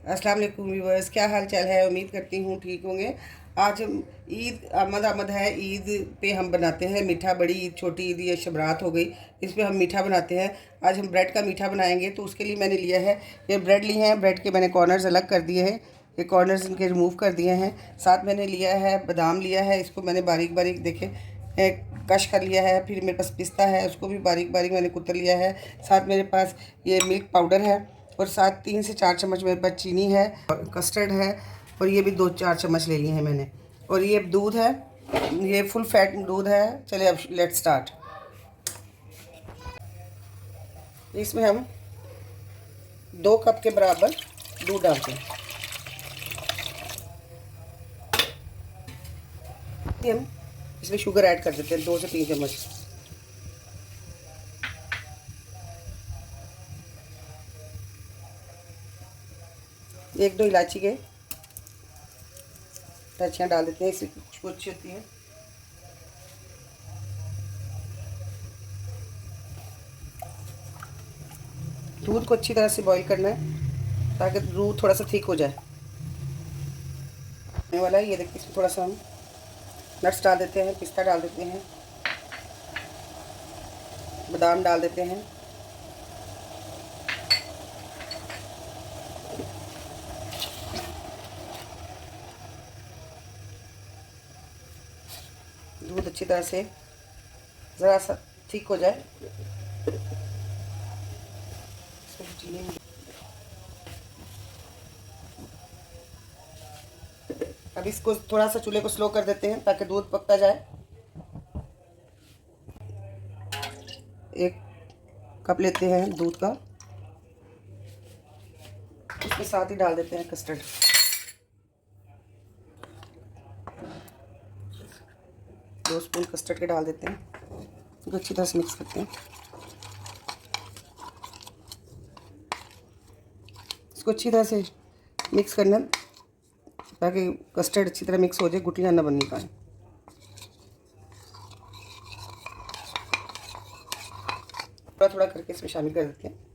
अस्सलाम वालेकुम व्यूवर्स, क्या हाल चाल है। उम्मीद करती हूँ ठीक होंगे। आज हम ईद आमद आमद है। ईद पे हम बनाते हैं मीठा। बड़ी ईद, छोटी ईद, ये शबरात हो गई, इस पे हम मीठा बनाते हैं। आज हम ब्रेड का मीठा बनाएंगे। तो उसके लिए मैंने लिया है, ये ब्रेड ली हैं। ब्रेड के मैंने कॉर्नर्स अलग कर दिए हैं, ये कॉर्नर्स इनके रिमूव कर दिए हैं। साथ मैंने लिया है बादाम लिया है, इसको मैंने बारीक बारीक देखे कश कर लिया है। फिर मेरे पास पिस्ता है, उसको भी बारीक बारीक मैंने कुतर लिया है। साथ मेरे पास ये मिल्क पाउडर है, और साथ 3 से 4 चम्मच मेरे पास चीनी है, और कस्टर्ड है, और ये भी 2-4 चम्मच ले लिए हैं मैंने। और ये दूध है, ये फुल फैट दूध है। चलिए अब लेट्स स्टार्ट। इसमें हम 2 कप के बराबर दूध डालते हैं। ये हम इसमें शुगर ऐड कर देते हैं, 2 से 3 चम्मच। एक दो इलायची के इलायचियाँ डाल देते हैं, इससे खुशबू अच्छी होती है। दूध को अच्छी तरह से बॉईल करना है, ताकि दूध थोड़ा सा थिक हो जाए। होने वाला है, ये देखिए। इसमें थोड़ा सा हम नट्स डाल देते हैं, पिस्ता डाल देते हैं, बादाम डाल देते हैं। दूध अच्छी तरह से ज़रा सा ठीक हो जाए, चीनी। अब इसको थोड़ा सा चूल्हे को स्लो कर देते हैं, ताकि दूध पकता जाए। 1 कप लेते हैं दूध का, उसके साथ ही डाल देते हैं कस्टर्ड। 2 स्पून कस्टर्ड के डाल देते हैं, इसको अच्छी तरह से मिक्स करते हैं। इसको अच्छी तरह से मिक्स करना, ताकि कस्टर्ड अच्छी तरह मिक्स हो जाए, गुठलियाँ ना बननी पाए। थोड़ा थोड़ा करके इसमें शामिल कर देते हैं।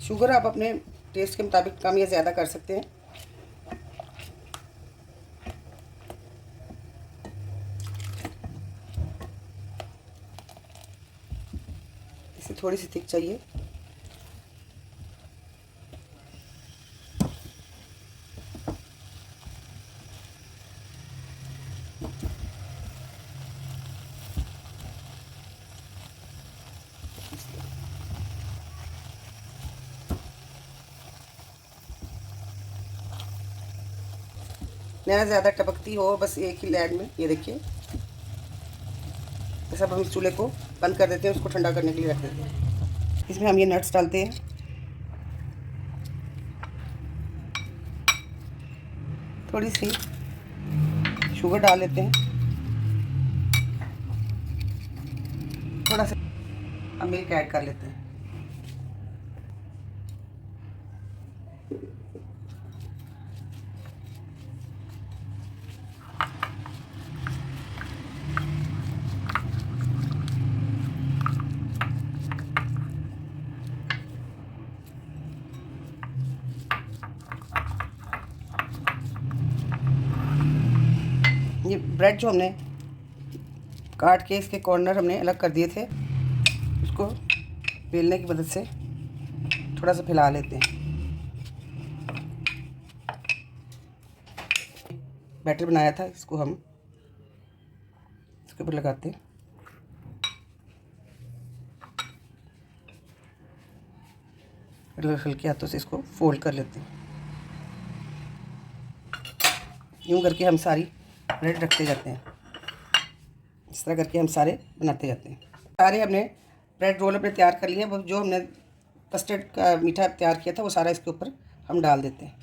शुगर आप अपने टेस्ट के मुताबिक कम या ज़्यादा कर सकते हैं। इसे थोड़ी सी थिक चाहिए। ना ज़्यादा टपकती हो, बस एक ही लैड में। ये देखिए, तो सब हम इस चूल्हे को बंद कर देते हैं, उसको ठंडा करने के लिए रख देते हैं। इसमें हम ये नट्स डालते हैं, थोड़ी सी शुगर डाल लेते हैं, थोड़ा सा हम मिल्क ऐड कर लेते हैं। ये ब्रेड जो हमने काट के इसके कॉर्नर हमने अलग कर दिए थे, उसको बेलने की मदद से थोड़ा सा फैला लेते हैं। बैटर बनाया था, इसको हम इसके ऊपर लगाते हैं। हल्के हाथों से इसको फोल्ड कर लेते हैं। यूँ करके हम सारी ब्रेड रखते जाते हैं। इस तरह करके हम सारे बनाते जाते हैं। सारे हमने ब्रेड रोल अपने तैयार कर लिए। वो जो हमने कस्टर्ड का मीठा तैयार किया था, वो सारा इसके ऊपर हम डाल देते हैं।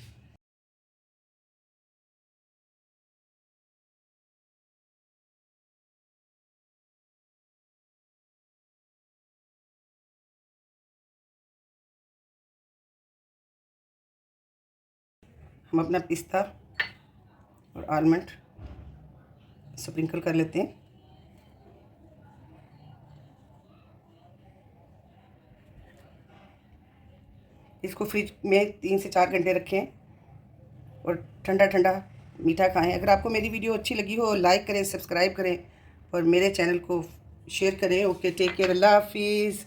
हम अपना पिस्ता और आलमंड स्प्रिंकल कर लेते हैं। इसको फ्रिज में 3 से 4 घंटे रखें और ठंडा ठंडा मीठा खाएं। अगर आपको मेरी वीडियो अच्छी लगी हो लाइक करें, सब्सक्राइब करें और मेरे चैनल को शेयर करें। ओके, टेक केयर, अल्लाह हाफिज़।